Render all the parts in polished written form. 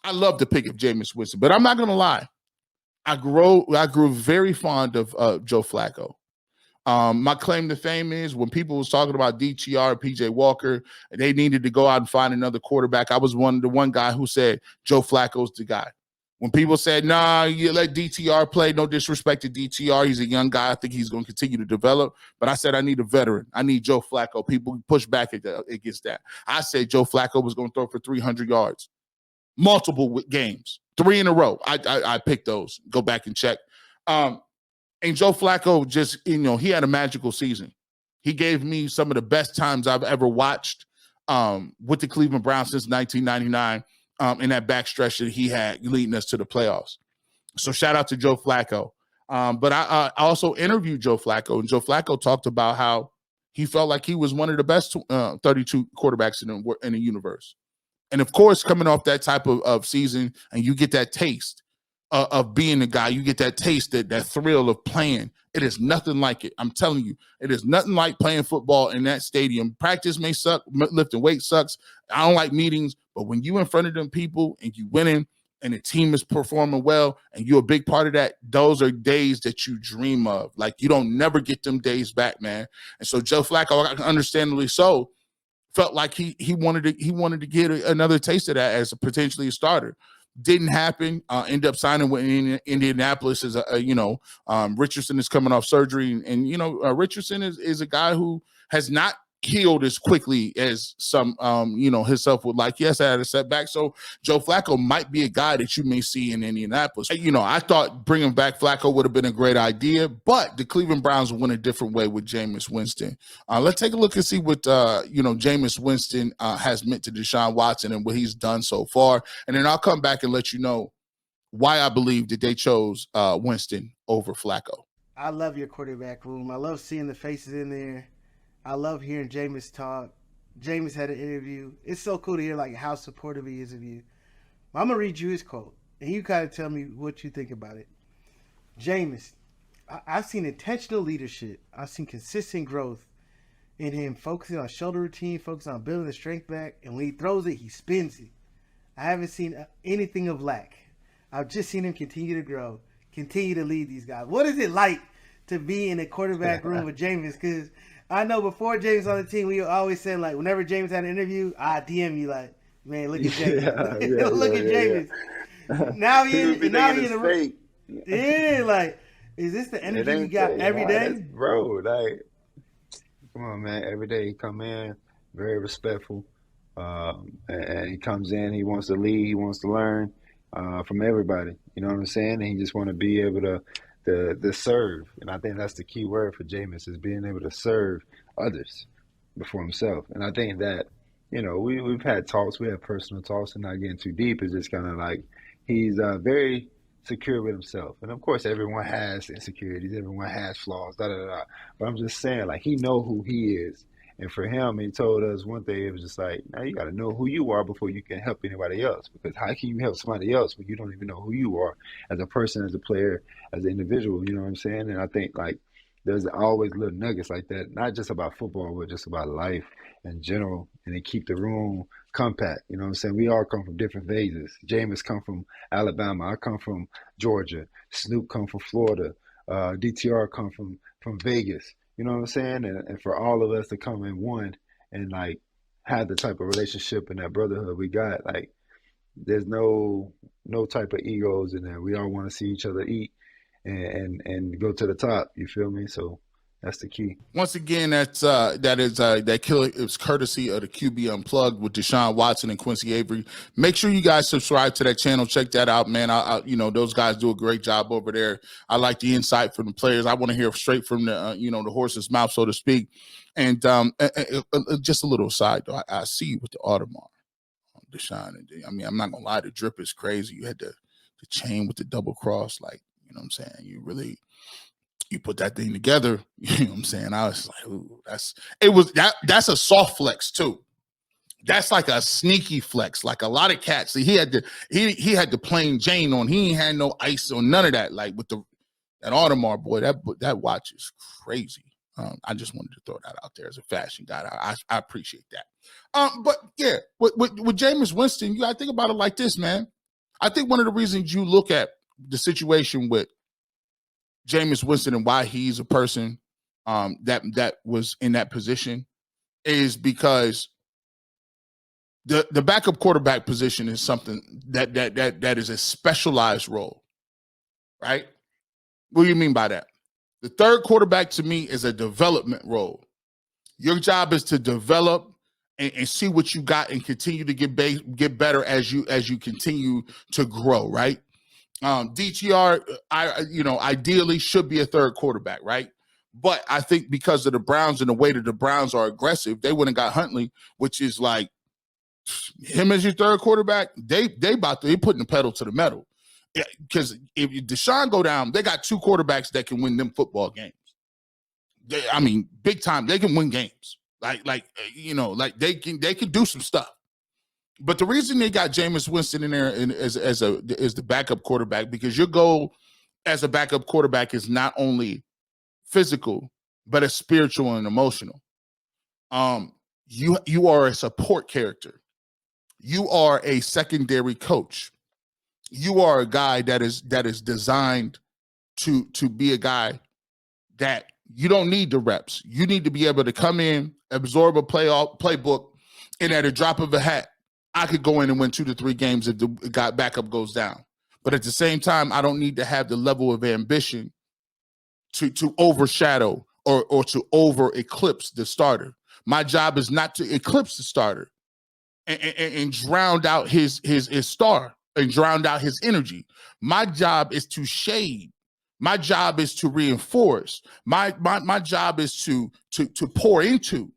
I love the pick of Jameis Winston, but I'm not gonna lie. I grew very fond of Joe Flacco. My claim to fame is when people was talking about DTR, PJ Walker, they needed to go out and find another quarterback. I was the one guy who said Joe Flacco's the guy. When people said, nah, you let DTR play, no disrespect to DTR. He's a young guy. I think he's going to continue to develop. But I said, I need a veteran. I need Joe Flacco. People push back against that. I said Joe Flacco was going to throw for 300 yards. Multiple games. 3 in a row. I picked those. Go back and check. And Joe Flacco just, he had a magical season. He gave me some of the best times I've ever watched with the Cleveland Browns since 1999 in that backstretch that he had leading us to the playoffs. So shout out to Joe Flacco. But I also interviewed Joe Flacco, and Joe Flacco talked about how he felt like he was one of the best 32 quarterbacks in the universe. And, of course, coming off that type of season, and you get that taste of being a guy, you get that taste, that thrill of playing. It is nothing like it. I'm telling you, it is nothing like playing football in that stadium. Practice may suck. Lifting weight sucks. I don't like meetings. But when you in front of them people and you winning and the team is performing well and you're a big part of that, those are days that you dream of. Like, you don't never get them days back, man. And so Joe Flacco, understandably so, felt like he wanted to get another taste of that as potentially a starter. Didn't happen. End up signing with Indianapolis as Richardson is coming off surgery, and Richardson is a guy who has not healed as quickly as some himself would like. Yes, I had a setback. So Joe Flacco might be a guy that you may see in Indianapolis. I thought bringing back Flacco would have been a great idea, but the Cleveland Browns went a different way with Jameis Winston. Let's take a look and see what Jameis Winston has meant to Deshaun Watson and what he's done so far, and then I'll come back and let you know why I believe that they chose Winston over Flacco. I love your quarterback room. I love seeing the faces in there. I love hearing Jameis talk. Jameis had an interview. It's so cool to hear how supportive he is of you. I'm going to read you his quote, and you kind of tell me what you think about it. Jameis, I've seen intentional leadership. I've seen consistent growth in him, focusing on shoulder routine, focusing on building the strength back, and when he throws it, he spins it. I haven't seen anything of lack. I've just seen him continue to grow, continue to lead these guys. What is it like to be in a quarterback room with Jameis? Because I know before James on the team, we always said, whenever James had an interview, I DM you man, look at James. Look at James. Now he in the room. Yeah, is this the energy you got every day? Bro, come on, man. Every day he come in, very respectful. And he comes in, he wants to lead, he wants to learn from everybody. You know what I'm saying? And he just want to be able to serve. And I think that's the key word for Jameis, is being able to serve others before himself. And I think that, we've had talks, we have personal talks, and not getting too deep. It's just kind of he's very secure with himself. And of course, everyone has insecurities, everyone has flaws, But I'm just saying, he know who he is. And for him, he told us one day, it was just now you got to know who you are before you can help anybody else. Because how can you help somebody else when you don't even know who you are as a person, as a player, as an individual? You know what I'm saying? And I think there's always little nuggets like that, not just about football, but just about life in general. And they keep the room compact. You know what I'm saying? We all come from different phases. Jameis come from Alabama. I come from Georgia. Snoop come from Florida. DTR come from Vegas. You know what I'm saying? And for all of us to come in one and have the type of relationship and that brotherhood we got, there's no type of egos in there. We all want to see each other eat and go to the top. You feel me? So that's the key. Once again, that killer is courtesy of the QB Unplugged with Deshaun Watson and Quincy Avery. Make sure you guys subscribe to that channel. Check that out, man. Those guys do a great job over there. I like the insight from the players. I want to hear straight from the the horse's mouth, so to speak. And just a little aside, though, I see you with the Audemars, Deshaun. I'm not gonna lie, the drip is crazy. You had the chain with the double cross, you know what I'm saying? You put that thing together, you know what I'm saying? I was like, ooh, that's a soft flex too. That's like a sneaky flex. Like a lot of cats. See, he had the plain Jane on. He ain't had no ice on, none of that. With that Audemars, boy, that watch is crazy. I just wanted to throw that out there as a fashion guy. I appreciate that. But yeah, with Jameis Winston, you gotta think about it like this, man. I think one of the reasons you look at the situation with Jameis Winston and why he's a person that was in that position is because the backup quarterback position is something that is a specialized role, right? What do you mean by that? The third quarterback to me is a development role. Your job is to develop and see what you got and continue to get better as you continue to grow, right? DTR, ideally should be a third quarterback, right? But I think because of the Browns and the way that the Browns are aggressive, they wouldn't got Huntley, which is like him as your third quarterback. They putting the pedal to the metal, because if Deshaun go down, they got two quarterbacks that can win them football games. Big time. They can win games. Like they can do some stuff. But the reason they got Jameis Winston in there as the backup quarterback, because your goal as a backup quarterback is not only physical, but it's spiritual and emotional. You are a support character. You are a secondary coach. You are a guy that is designed to be a guy that you don't need the reps. You need to be able to come in, absorb a playbook, and at a drop of a hat, I could go in and win 2 to 3 games if the guy backup goes down. But at the same time, I don't need to have the level of ambition to overshadow or to over eclipse the starter. My job is not to eclipse the starter and drown out his star and drown out his energy. My job is to shade. My job is to reinforce. My job is to pour into.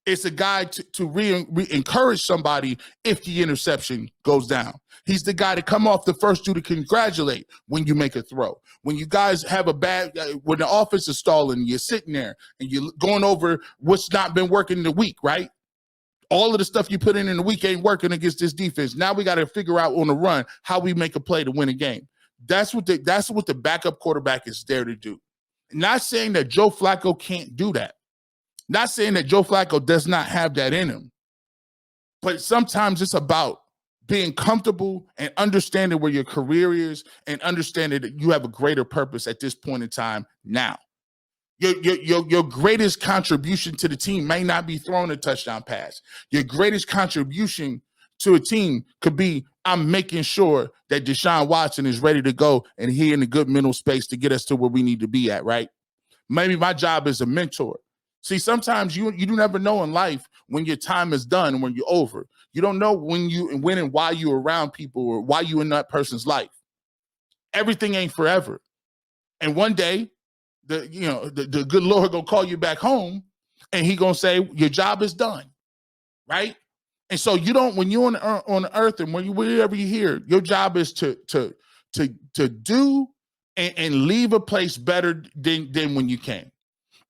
It's a guy to encourage somebody if the interception goes down. He's the guy to come off the first two to congratulate when you make a throw. When you guys have when the offense is stalling, you're sitting there and you're going over what's not been working in the week, right? All of the stuff you put in the week ain't working against this defense. Now we got to figure out on the run how we make a play to win a game. That's what the backup quarterback is there to do. Not saying that Joe Flacco can't do that. Not saying that Joe Flacco does not have that in him. But sometimes it's about being comfortable and understanding where your career is and understanding that you have a greater purpose at this point in time now. Your greatest contribution to the team may not be throwing a touchdown pass. Your greatest contribution to a team could be, I'm making sure that Deshaun Watson is ready to go and he in a good mental space to get us to where we need to be at, right? Maybe my job is a mentor. See, sometimes you do never know in life when your time is done and when you're over. You don't know when and why you're around people or why you're in that person's life. Everything ain't forever. And one day, the good Lord gonna call you back home and he gonna say, your job is done, right? And so you don't, when you're on earth and wherever you're here, your job is to do and leave a place better than when you came.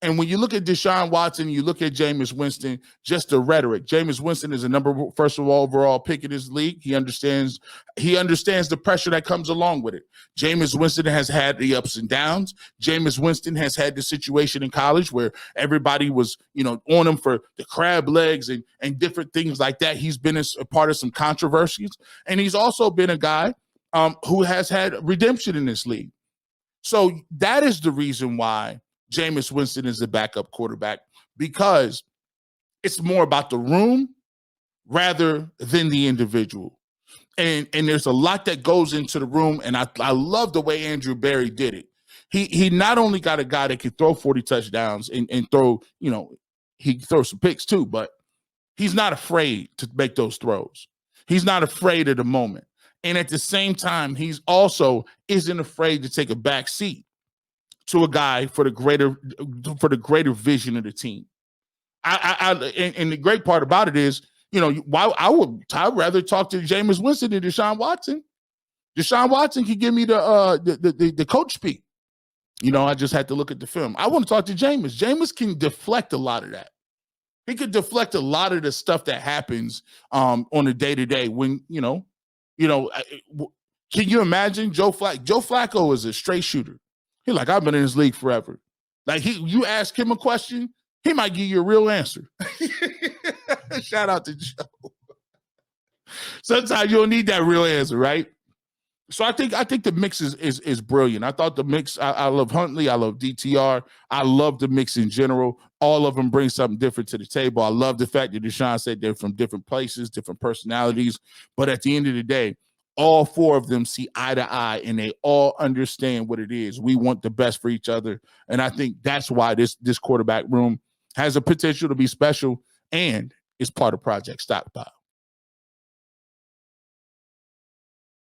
And when you look at Deshaun Watson, you look at Jameis Winston, just the rhetoric. Jameis Winston is a first overall pick in this league. He understands the pressure that comes along with it. Jameis Winston has had the ups and downs. Jameis Winston has had the situation in college where everybody was, on him for the crab legs and different things like that. He's been a part of some controversies. And he's also been a guy who has had redemption in this league. So that is the reason why Jameis Winston is the backup quarterback, because it's more about the room rather than the individual. And there's a lot that goes into the room, and I love the way Andrew Berry did it. He not only got a guy that can throw 40 touchdowns and throw, he throws some picks too, but he's not afraid to make those throws. He's not afraid of the moment. And at the same time, he's also isn't afraid to take a back seat to a guy for the greater vision of the team. And the great part about it is, I'd rather talk to Jameis Winston than Deshaun Watson. Deshaun Watson can give me the coach speak. I just had to look at the film. I want to talk to Jameis. Jameis can deflect a lot of that. He could deflect a lot of the stuff that happens on a day-to-day when, can you imagine Joe Flacco? Joe Flacco is a straight shooter. He's like, I've been in this league forever. Like you ask him a question, he might give you a real answer. Shout out to Joe. Sometimes you don't need that real answer, right? So I think the mix is brilliant. I thought the mix. I love Huntley. I love DTR. I love the mix in general. All of them bring something different to the table. I love the fact that Deshaun said they're from different places, different personalities. But at the end of the day, all four of them see eye to eye, and they all understand what it is. We want the best for each other, and I think that's why this quarterback room has a potential to be special and is part of Project Stockpile.